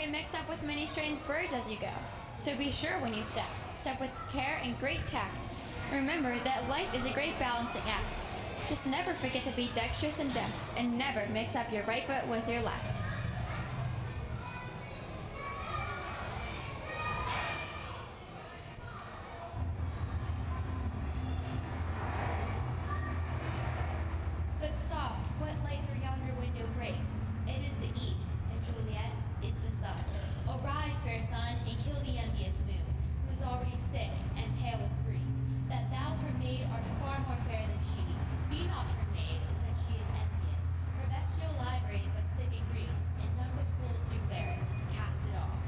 mix up with many strange birds as you go. So be sure when you step with care and great tact. Remember that life is a great balancing act. Just never forget to be dexterous and deft, and never mix up your right foot with your left. But soft, what light through yonder window breaks? It is the east, and Juliet is the sun. Arise, fair sun, and kill the envious moon, who's already sick and pale with grief. That thou, her maid, art far more fair than she. Be not her maid, since she is envious. Her bestial livery is but sick and grief, and none but fools do wear it. Cast it off.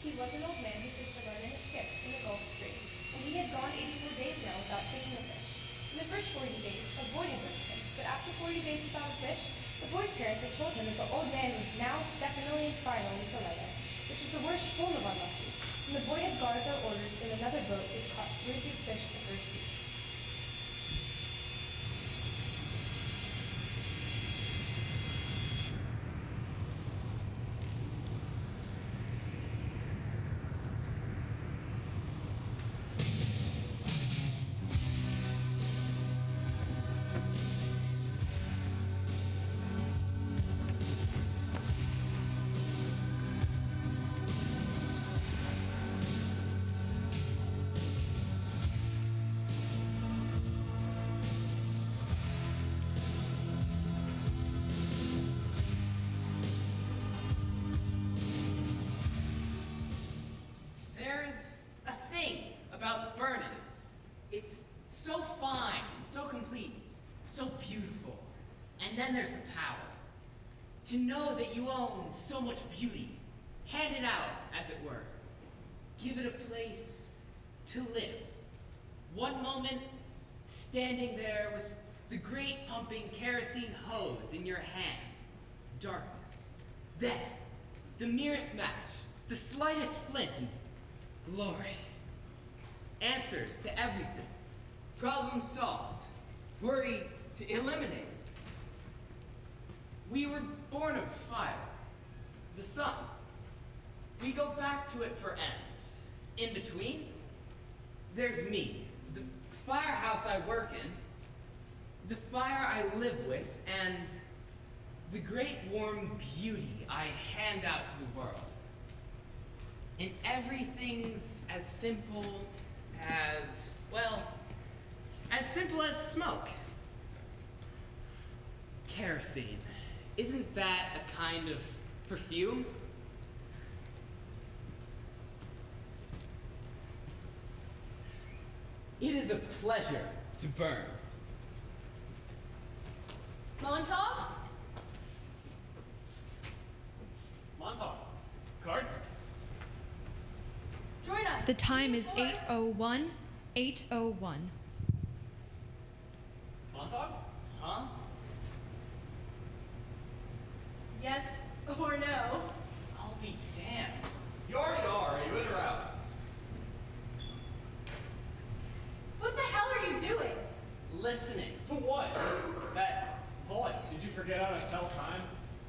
He was an old man who fished alone in a skiff in the Gulf Stream, and he had gone 84 days now without taking a fish. In the first 40 days, a boy had been with him, but after 40 days without a fish, the boy's parents had told him that the old man was now definitely and finally Salida, which is the worst form of unlucky, and the boy had gone at their orders in another boat which caught 3 big fish the first week. There's a thing about burning. It's so fine, so complete, so beautiful. And then there's the power. To know that you own so much beauty, hand it out, as it were. Give it a place to live. One moment, standing there with the great pumping kerosene hose in your hand. Darkness. Then, the merest match, the slightest flint, and glory. Answers to everything. Problem solved. Worry to eliminate. We were born of fire. The sun. We go back to it for ends. In between, there's me. The firehouse I work in. The fire I live with. And the great warm beauty I hand out to the world. And everything's as simple as, well, as simple as smoke. Kerosene. Isn't that a kind of perfume? It is a pleasure to burn. Montauk? Montauk. Cards? Join us. The time is 8:01. 8:01. Montauk? Huh? Yes or no? I'll be damned. You already are. Are you in or out? What the hell are you doing? Listening. To what? That voice. Did you forget how to tell time?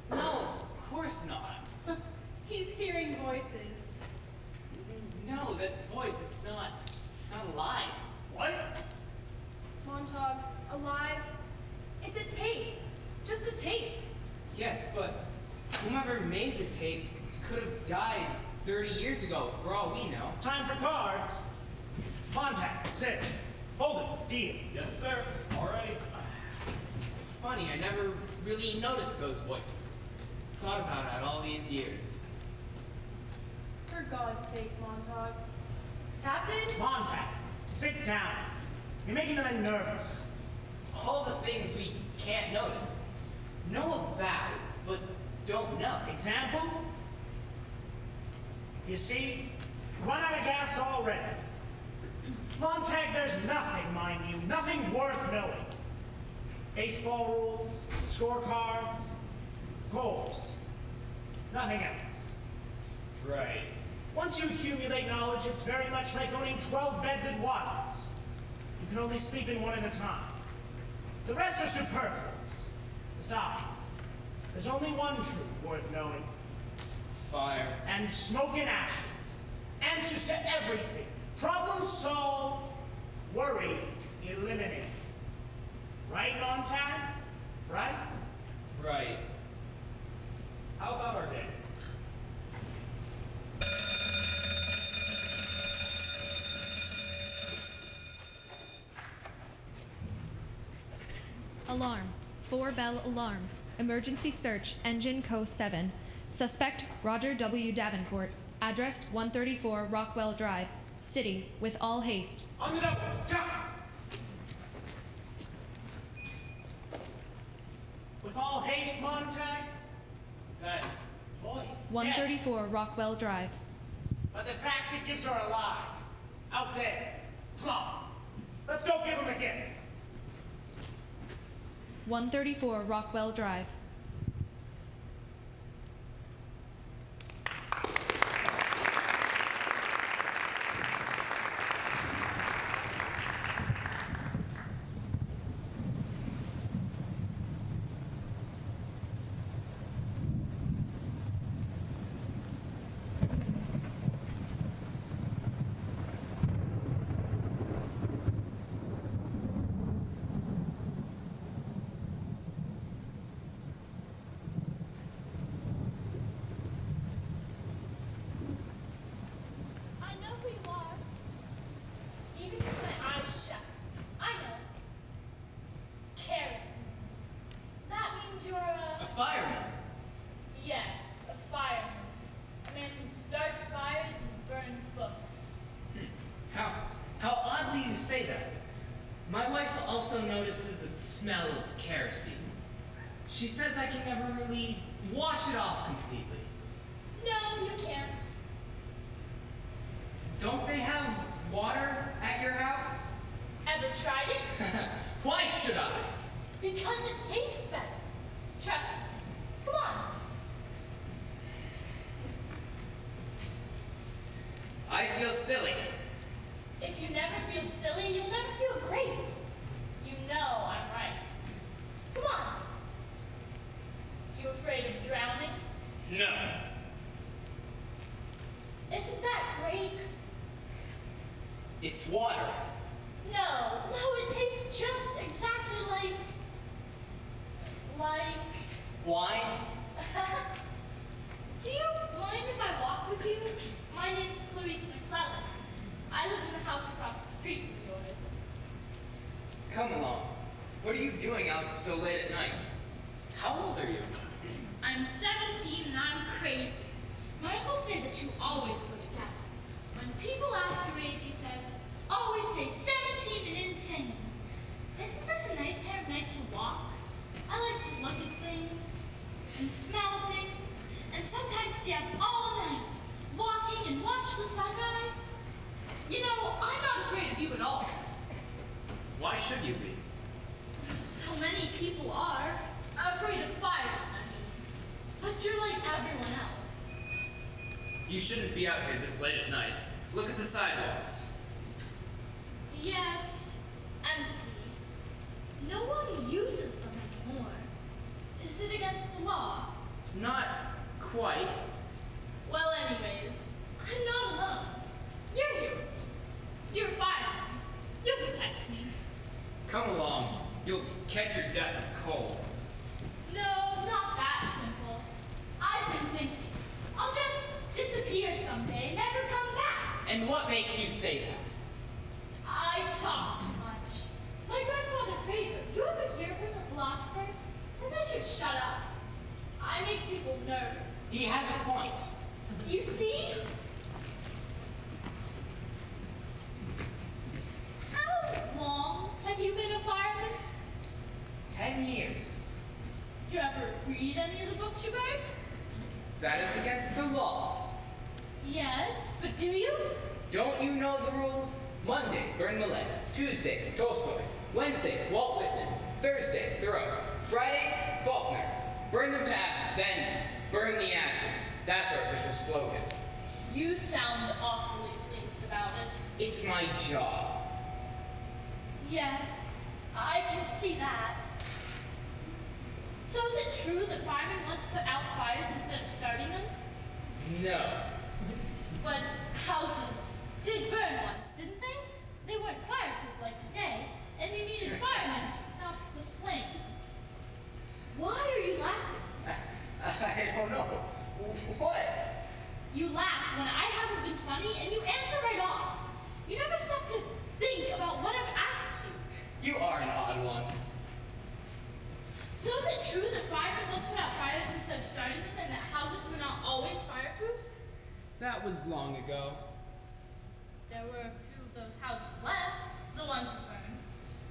No, of course not. He's hearing voices. No, that voice, it's not alive. What? Montauk, alive? It's a tape. Just a tape. Yes, but whomever made the tape could have died 30 years ago, for all we know. Time for cards. Contact. Sit. Hold it. Deal. Yes, sir. Alrighty. Funny, I never really noticed those voices. Thought about it all these years. For God's sake, Montauk. Captain? Contact. Sit down. You're making the men nervous. All the things we can't notice. Know about it, but don't know. Example? You see, run out of gas already. Montag, there's nothing, mind you, nothing worth knowing. Baseball rules, scorecards, goals. Nothing else. Right. One Once you accumulate knowledge, it's very much like owning 12 beds at once. You can only sleep in one at a time. The rest are superfluous. Besides, there's only one truth worth knowing. Fire. And smoke and ashes. Answers to everything. Problems solved. Worry eliminated. Right, Montag? Right? Right. How about our day? Alarm. 4-bell alarm. Emergency search. Engine Co. 7. Suspect Roger W. Davenport. Address 134 Rockwell Drive. City. With all haste. On the double! Jump! With all haste, Montag? That voice. 134 Rockwell Drive. But the facts it gives are alive. Out there. Come on. Let's go give him a gift. 134 Rockwell Drive. I know who you are. Even with my eyes shut. I know. Kerosene. That means you're A fireman. Yes, a fireman. A man who starts fires and burns books. How oddly you say that. My wife also notices a smell of kerosene. She says I can never really wash it off completely. No, you can't. Don't they have water at your house? Ever tried it? Why should I? Because it tastes better. Trust me. Come on. I feel silly. If you never feel silly, you'll never feel great. You know I'm right. Come on. You afraid of drowning? No. Isn't that great? It's water. No, it tastes just exactly like Wine? Do you mind if I walk with you? My name's Clarice McClellan. I live in the house across the street from yours. Come along. What are you doing out so late at night? How old are you? I'm 17 and I'm crazy. My uncle said that you always go together. When people ask your age, he says, always say 17 and insane. Isn't this a nice time of night to walk? I like to look at things and smell things and sometimes stay up all night walking and watch the sunrise. You know, I'm not afraid of you at all. Why should you be? So many people are. Afraid of fire, I mean. But you're like everyone else. You shouldn't be out here this late at night. Look at the sidewalks. Yes, empty. No one uses them anymore. Is it against the law? Not quite. Well, anyways, I'm not alone. You're here with me. You're a fireman. You'll protect me. Come along. You'll catch your death of cold. No, not that simple. I've been thinking. I'll just disappear someday and never come back. And what makes you say that? I talk too much. My grandfather Faber, you ever hear from the philosopher? Says I should shut up. I make people nervous. He has a point. You see? How long have you been a fireman? 10 years. Do you ever read any of the books you burn? That is against the law. Yes, but do you? Don't you know the rules? Monday, burn Millet. Tuesday, Tolstoy. Wednesday, Walt Whitman. Thursday, Thoreau. Friday, Faulkner. Burn them to ashes, then burn the ashes. That's our official slogan. You sound awfully pleased about it. It's my job. Yes, I can see that. So is it true that firemen once put out fires instead of starting them? No. But houses did burn once, didn't they? They weren't fireproof like today, and they needed firemen to stop the flames. Why are you laughing? I don't know. What? You laugh when I haven't been funny, and you answer right off. You never stop to think about what I've asked you. You are an odd one. So is it true that firemen once put out fires instead of starting them, and that houses were not always fireproof? That was long ago. There were a few of those houses left, the ones that burned.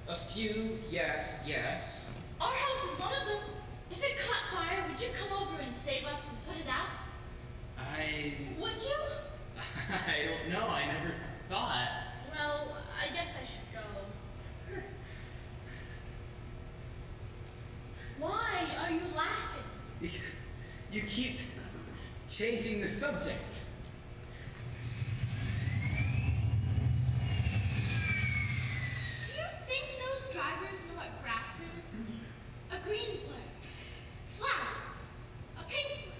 A few, yes, yes. Our house is one of them. If it caught fire, would you come over and save us and put it out? Would you? I don't know. I never thought. Well, I guess I should go. Why are you laughing? You keep changing the subject. Do you think those drivers know what grass is? A green blur, flowers, a pink blur.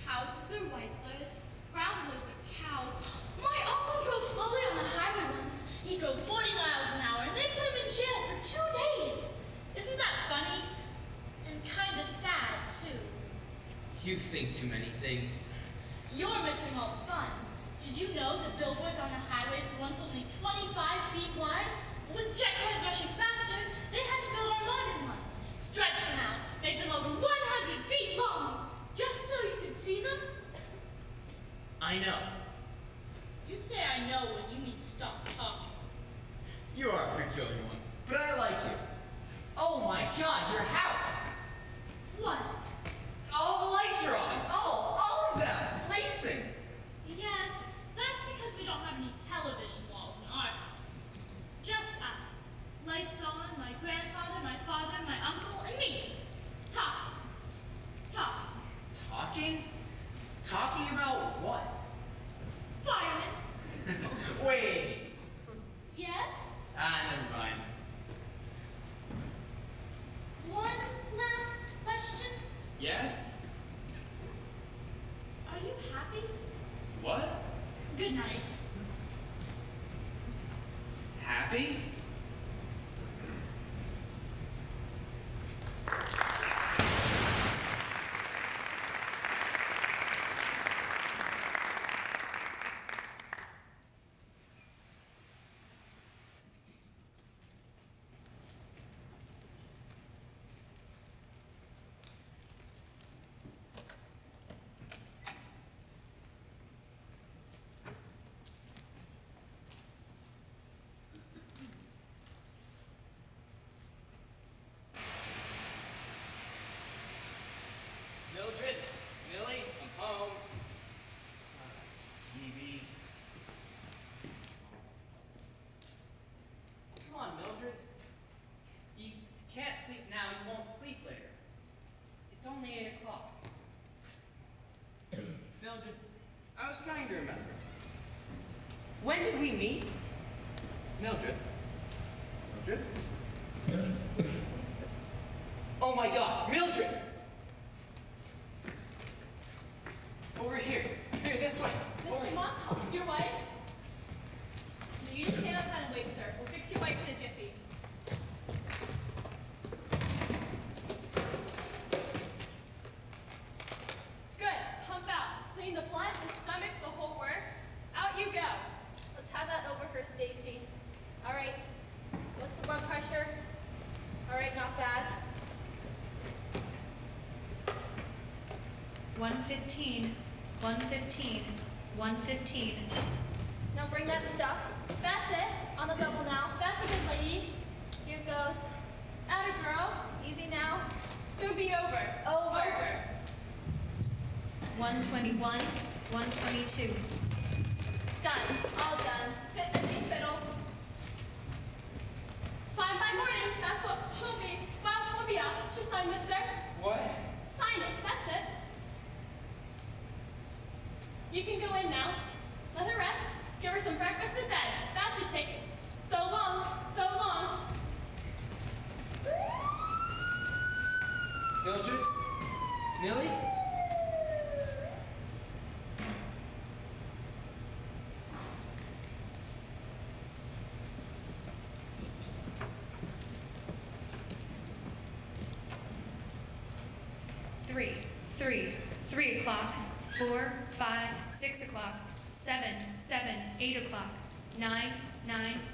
Houses are white blurs, brown blurs are cows. My uncle drove slowly on the highway once. He drove 40 miles an hour and they put him in jail for 2 days. Isn't that funny? And kind of sad, too. You think too many things. You're missing all the fun. Did you know that billboards on the highways were once only 25 feet wide? With jet cars rushing faster, they had to build our modern ones. Stretch them out, make them over 100 feet long, just so you could see them? I know. You say I know when you mean stop talking. You are a peculiar one, but I like you. Oh my God, your house! What? All the lights are on. All of them, blazing. Yes, that's because we don't have any television walls in our house. Just us. Lights on, my grandfather, my father, my uncle, and me. Talking. Talking? Talking about what? Firemen. Wait. Yes? Never mind. One last question. Yes? Are you happy? What? Good night. Happy? Mildred, Millie, I'm home. TV. Come on, Mildred. You can't sleep now, you won't sleep later. It's only 8 o'clock. Mildred, I was trying to remember. When did we meet? Mildred? Mildred? What is this? Oh my God, Mildred! Over here. Here, this way. Mr. Montauk, your wife? No, you just stand outside and wait, sir. We'll fix your wife in a jiffy. Good. Pump out. Clean the blood, the stomach, the whole works. Out you go. Let's have that over her, Stacy. All right. What's the blood pressure? All right, not bad. 115, 115, 115. Now bring that stuff. That's it. On the double now. That's a good lady. Here goes. Atta girl. Easy now. Soon be over. Over. 121, 122. Done. All done. Fit as a fiddle. Fine by morning. That's what she'll be. Well, we'll be out. Just sign this, sir. What? Sign it. That's it. You can go in now. Mildred? Millie? Three o'clock, 4, 5, 6 o'clock, 7, 8 o'clock, 9,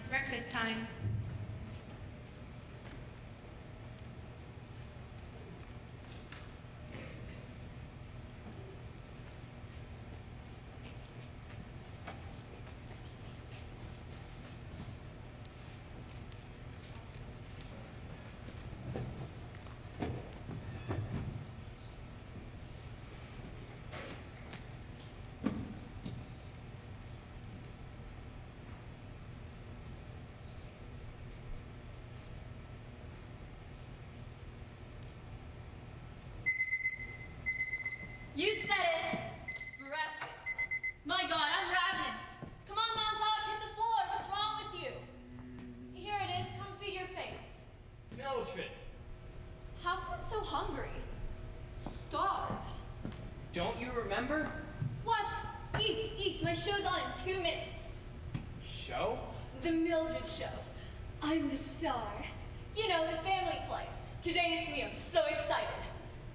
breakfast time. You said it! Breakfast. My God, I'm ravenous. Come on, Montauk, hit the floor. What's wrong with you? Here it is. Come feed your face. Mildred, How come I'm so hungry? Starved. Don't you remember? What? Eat. My show's on in 2 minutes. Show? The Mildred Show. I'm the star. You know, the family play. Today it's me. I'm so excited.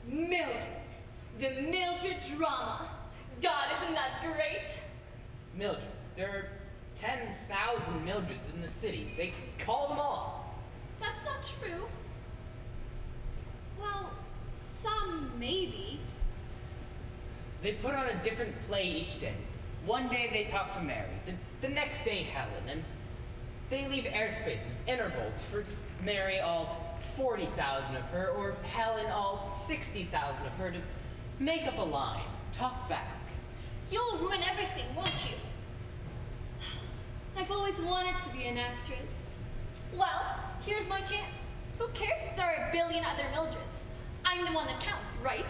Mildred. The Mildred drama. God, isn't that great? Mildred. There are 10,000 Mildreds in the city. They call them all. That's not true. Well, some maybe. They put on a different play each day. One day they talk to Mary, the next day Helen, and they leave airspaces, intervals, for Mary all 40,000 of her, or Helen all 60,000 of her, to make up a line, talk back. You'll ruin everything, won't you? I've always wanted to be an actress. Well, here's my chance. Who cares if there are a billion other Mildreds? I'm the one that counts, right?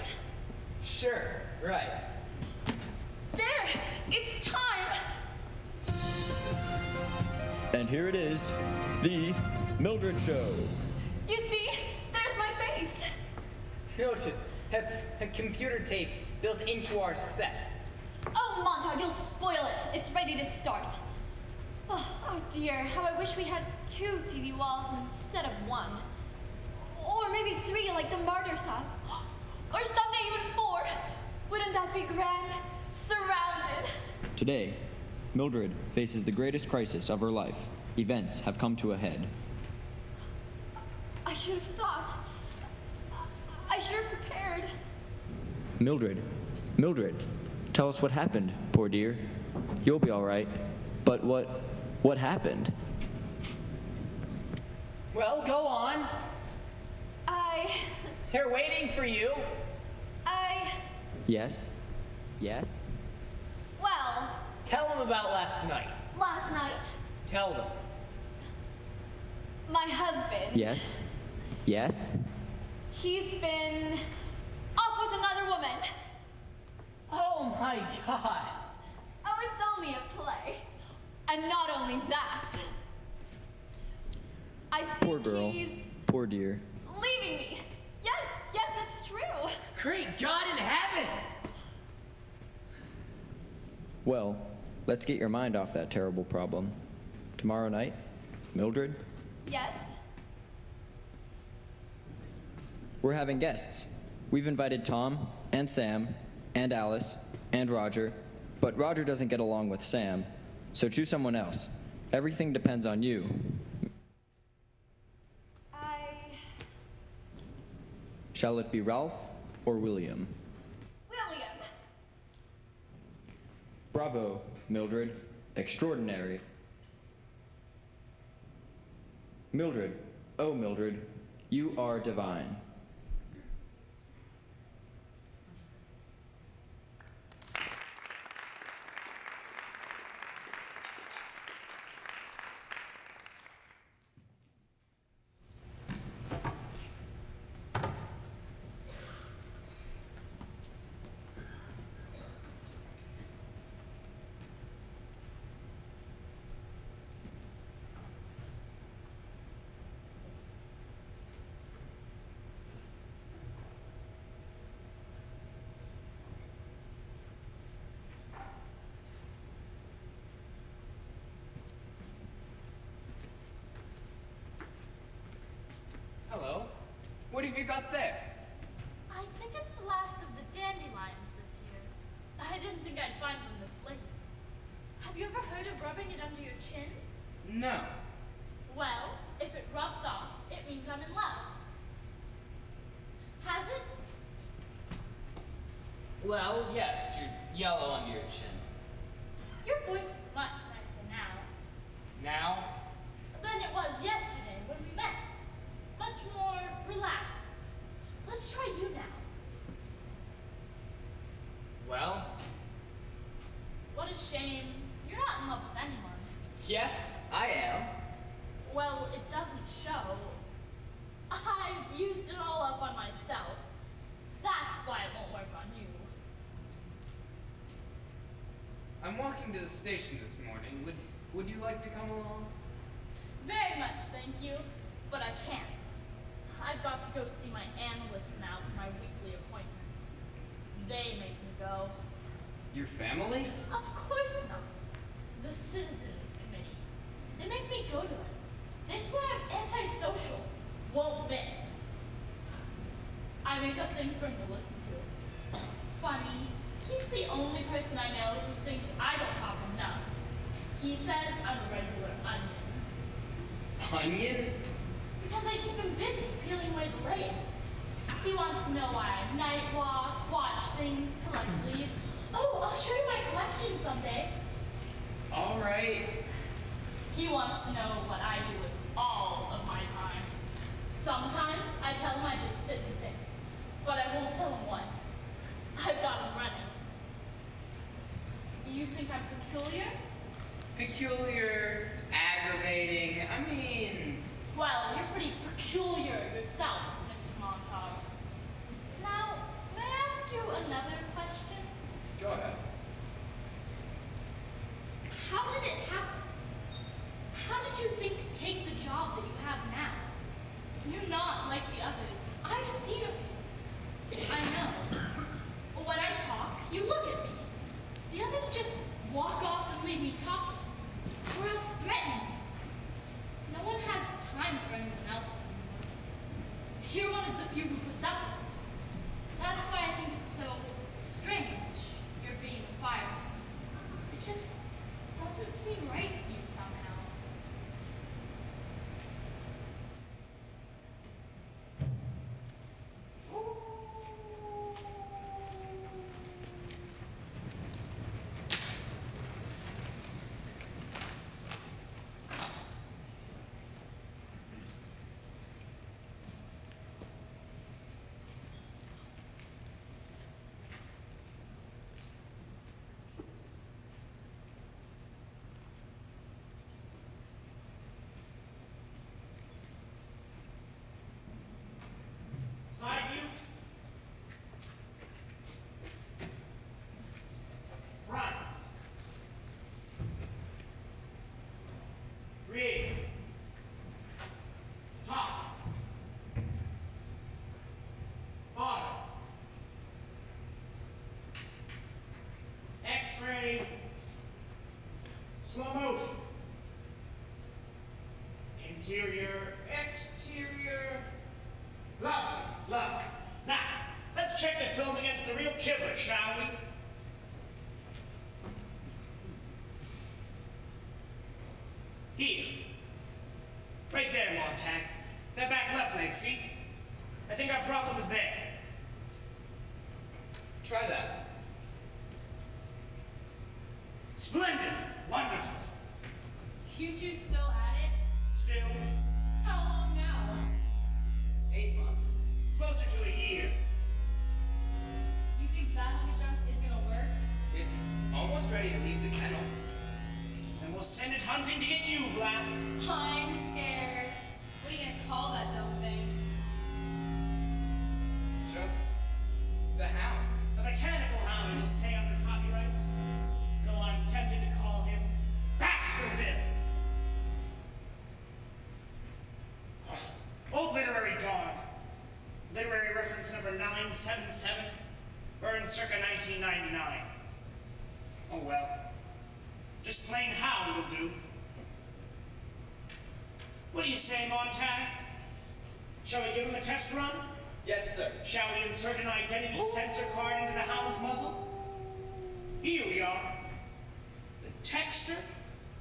Sure, right. There! It's time! And here it is, the Mildred Show. You see? There's my face! Mildred, that's a computer tape built into our set. Oh, Montauk, you'll spoil it. It's ready to start. Oh dear, how I wish we had 2 TV walls instead of 1. Or maybe 3 like the Martyrs have. Or someday even 4. Wouldn't that be grand? Surrounded. Today, Mildred faces the greatest crisis of her life. Events have come to a head. I should have thought. I should have prepared. Mildred, tell us what happened, poor dear. You'll be all right. But what happened? Well, go on. They're waiting for you. Yes? Well, Tell them about last night. last night, Tell them. my husband. Yes? He's been off with another woman. Oh my God. Oh, it's only a play. And not only that, I think Poor girl. he's Poor dear. leaving me. Yes, that's true. Great God in heaven. Well, let's get your mind off that terrible problem. Tomorrow night, Mildred, Yes? we're having guests. We've invited Tom and Sam and Alice and Roger, but Roger doesn't get along with Sam, so choose someone else. Everything depends on you. Shall it be Ralph or William? William. Bravo, Mildred. Extraordinary. Mildred, oh Mildred, you are divine. What have you got there? I think it's the last of the dandelions this year. I didn't think I'd find them this late. Have you ever heard of rubbing it under your chin? No. Well, if it rubs off, it means I'm in love. Has it? Well, yes, you're yellow under your chin. Your voice is much nicer now Now? than it was yesterday when we met. Much more relaxed. Let's try you now. Well, What a shame. You're not in love with anyone. yes, I am. Well, it doesn't show. I've used it all up on myself. That's why it won't work on you. I'm walking to the station this morning. Would you like to come along? Very much, thank you. But I can't. I've got to go see my analyst now for my weekly appointment. They make me go. Your family? Of course not. The Citizens Committee. They make me go to it. They say I'm antisocial. Won't miss. I make up things for him to listen to. Funny, he's the only person I know who thinks I don't talk enough. He says I'm a regular onion. Onion? Because I keep him busy peeling away the layers. He wants to know why I night walk, watch things, collect leaves. Oh, I'll show you my collection someday. All right. He wants to know what I do with all of my time. Sometimes I tell him I just sit and think, but I won't tell him what. I've got him running. You think I'm peculiar? Peculiar, aggravating, I mean... Well, you're pretty peculiar yourself, Mr. Montauk. Now, may I ask you another question? Go ahead. How did it happen? How did you think to take the job that you have now? You're not like the others. I've seen it. I know. But when I talk, you look at me. The others just walk off and leave me talking. Or else threaten me. No one has time for anyone else anymore. You're one of the few who puts up with it. That's why I think it's so strange you're being a fireman. It just doesn't seem right for you somehow. Side view. Front. Rear. Top. Bottom. X-ray. Slow motion. Interior, exterior. Lovely, lovely. Now, let's check the film against the real killer, shall we? Here. Right there, Montag. That back left leg, see? I think our problem is there. Try that. Splendid. Wonderful. You two still at it? Still, How long now? 8 months. closer to a year. You think that honey junk is gonna work? It's almost ready to leave the kennel. And we'll send it hunting to get you, Black. I'm scared. What are you gonna call that dumb thing? Just the hound. The mechanical hound will stay under copyright. Though I'm tempted to call him Baskerville. Old literary dog. Literary reference number 977. Burned circa 1999. Oh well. Just plain hound will do. What do you say, Montag? Shall we give him a test run? Yes, sir. Shall we insert an identity sensor card into the hound's muzzle? Here we are. The texture,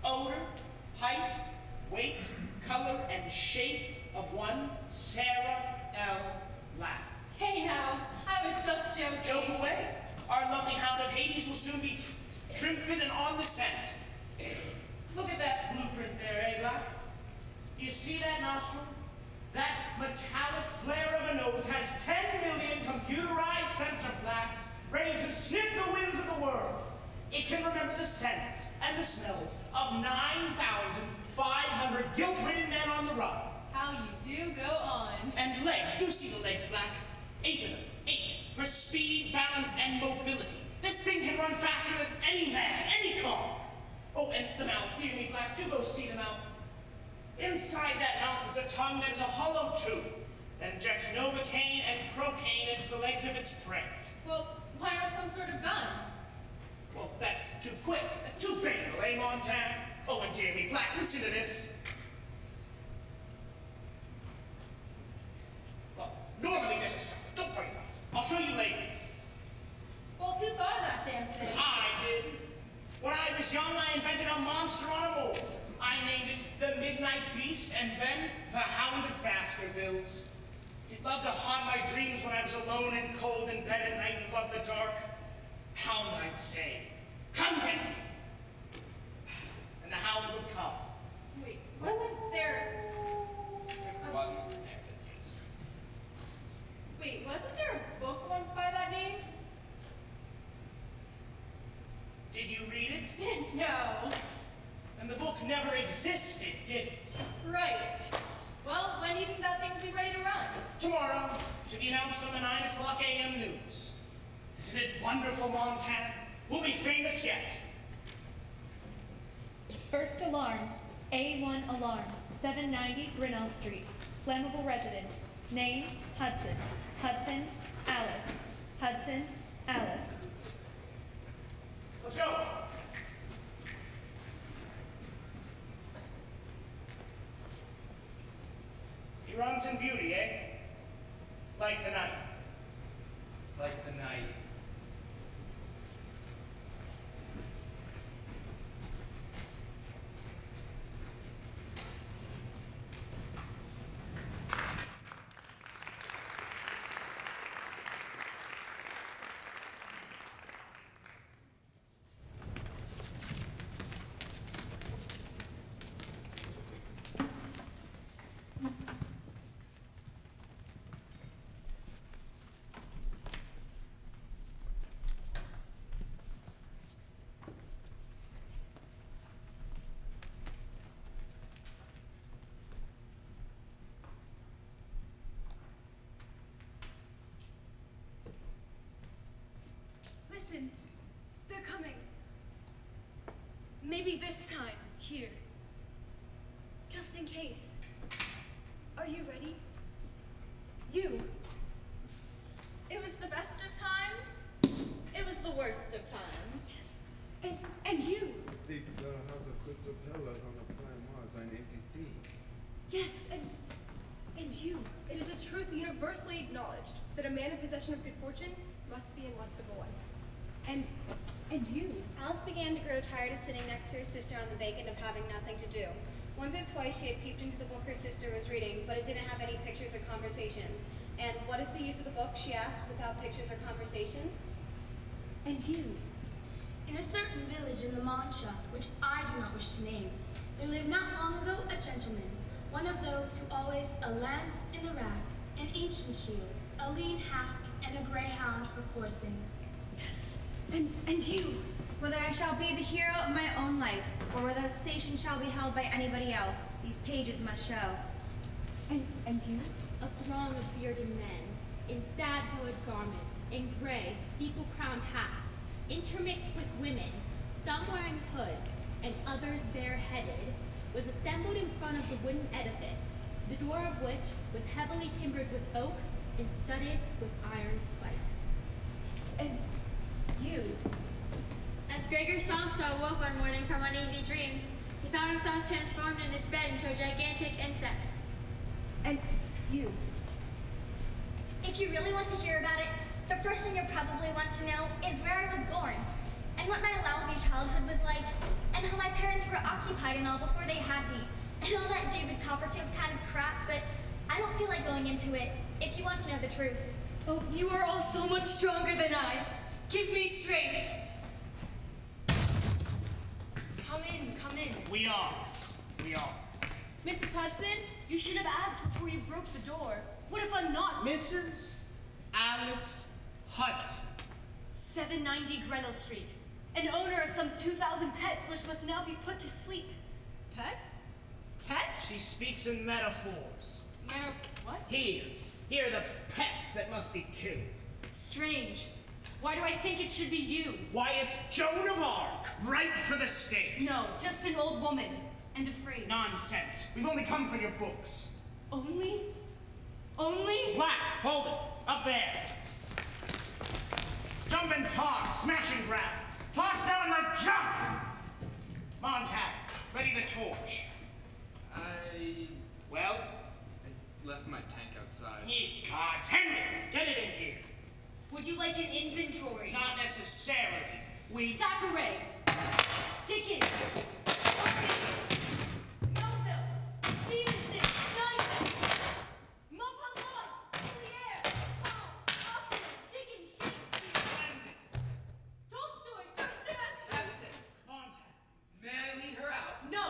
odor, height, weight, color, and shape of one Sarah L. Black. Hey now, I was just joking. Joke away. Our lovely hound of Hades will soon be trim fit and on the scent. Look at that blueprint there, eh, Black? Do you see that nostril? That metallic flare of a nose has 10 million computerized sensor plaques ready to sniff the winds of the world. It can remember the scents and the smells of 9,500 guilt-ridden men on the run. How you do go on. And legs, do see the legs, Black? 8 of them. 8 for speed, balance, and mobility. This thing can run faster than any man, any car. Oh, and the mouth, dear me, Black, do go see the mouth. Inside that mouth is a tongue that is a hollow tube that injects Novocaine and Procaine into the legs of its prey. Well, why not some sort of gun? Well, that's too quick, too banal, eh, Montana? Oh, and dear me, Black, listen to this. Well, normally this is something. Don't worry about it. I'll show you later. Well, who thought of that damn thing? I did. When I was young, I invented a monster on a mold. I named it the Midnight Beast, and then the Hound of Baskervilles. It loved to haunt my dreams when I was alone and cold in bed at night and loved the dark. Hound, I'd say, come get me. And the hound would come. Wait, wasn't there... There's the button. There this is. Wait, wasn't there a book once by that name? Did you read it? No. And the book never existed, did it? Right. Well, when do you think that thing will be ready to run? Tomorrow, to be announced on the 9:00 a.m. news. Isn't it wonderful, Montana? We'll be famous yet. First alarm. A1 alarm. 790 Grinnell Street. Flammable residence. Name, Hudson. Hudson, Alice. Hudson, Alice. Let's go. He runs in beauty, eh? Like the night. Like the night. Listen, they're coming. Maybe this time, here. Just in case. Are you ready? You. It was the best of times. It was the worst of times. Yes. And you. Big house of crystal pillars on the planet Mars on NTC. Yes, and you. It is a truth universally acknowledged that a man in possession of good fortune must be in want of a wife. And you. Alice began to grow tired of sitting next to her sister on the bank and of having nothing to do. Once or twice she had peeped into the book her sister was reading, but it didn't have any pictures or conversations. And what is the use of the book, she asked, without pictures or conversations? And you. In a certain village in La Mancha, which I do not wish to name, there lived not long ago a gentleman, one of those who always a lance in the rack, an ancient shield, a lean hack, and a greyhound for coursing. Yes. And you. Whether I shall be the hero of my own life, or whether the station shall be held by anybody else, these pages must show. And you? A throng of bearded men, in sad colored garments, in gray, steeple-crowned hats, intermixed with women, some wearing hoods, and others bareheaded, was assembled in front of the wooden edifice, the door of which was heavily timbered with oak and studded with iron spikes. And you. As Gregor Samsa awoke one morning from uneasy dreams, he found himself transformed in his bed into a gigantic insect. And you. If you really want to hear about it, the first thing you'll probably want to know is where I was born, and what my lousy childhood was like, and how my parents were occupied and all before they had me, and all that David Copperfield kind of crap, but I don't feel like going into it, if you want to know the truth. Oh, you are all so much stronger than I. Give me strength. Come in, come in. We are. Mrs. Hudson? You should have asked before you broke the door. What if I'm not? Mrs. Alice Hudson. 790 Grenell Street. An owner of some 2,000 pets which must now be put to sleep. Pets? Pets? She speaks in metaphors. What? Here are the pets that must be killed. Strange. Why do I think it should be you? Why, it's Joan of Arc, ripe for the stake. No, just an old woman. And afraid. Nonsense. We've only come for your books. Only? Only? Black, hold it. Up there. Jump and toss, smash and grab. Toss down like jump! Montag, ready the torch. Well? I left my tank outside. Ye gods, Henry, get it in here. Would you like an inventory? Not necessarily. We... Thackeray! Dickens! Irving! Melville! Stevenson! Steinbeck! Maupassant! Molière! Poe! Hoffman! Dickens! Shakespeare! Tolstoy! Dostoevsky! Montag. May I lead her out? No!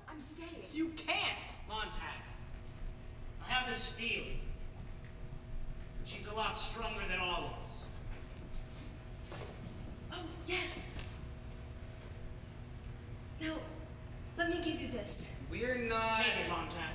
I'm staying. You can't! Montag. I have this feeling. She's a lot stronger than all of us. Oh, yes! Now, let me give you this. We're not... Take it, Montag.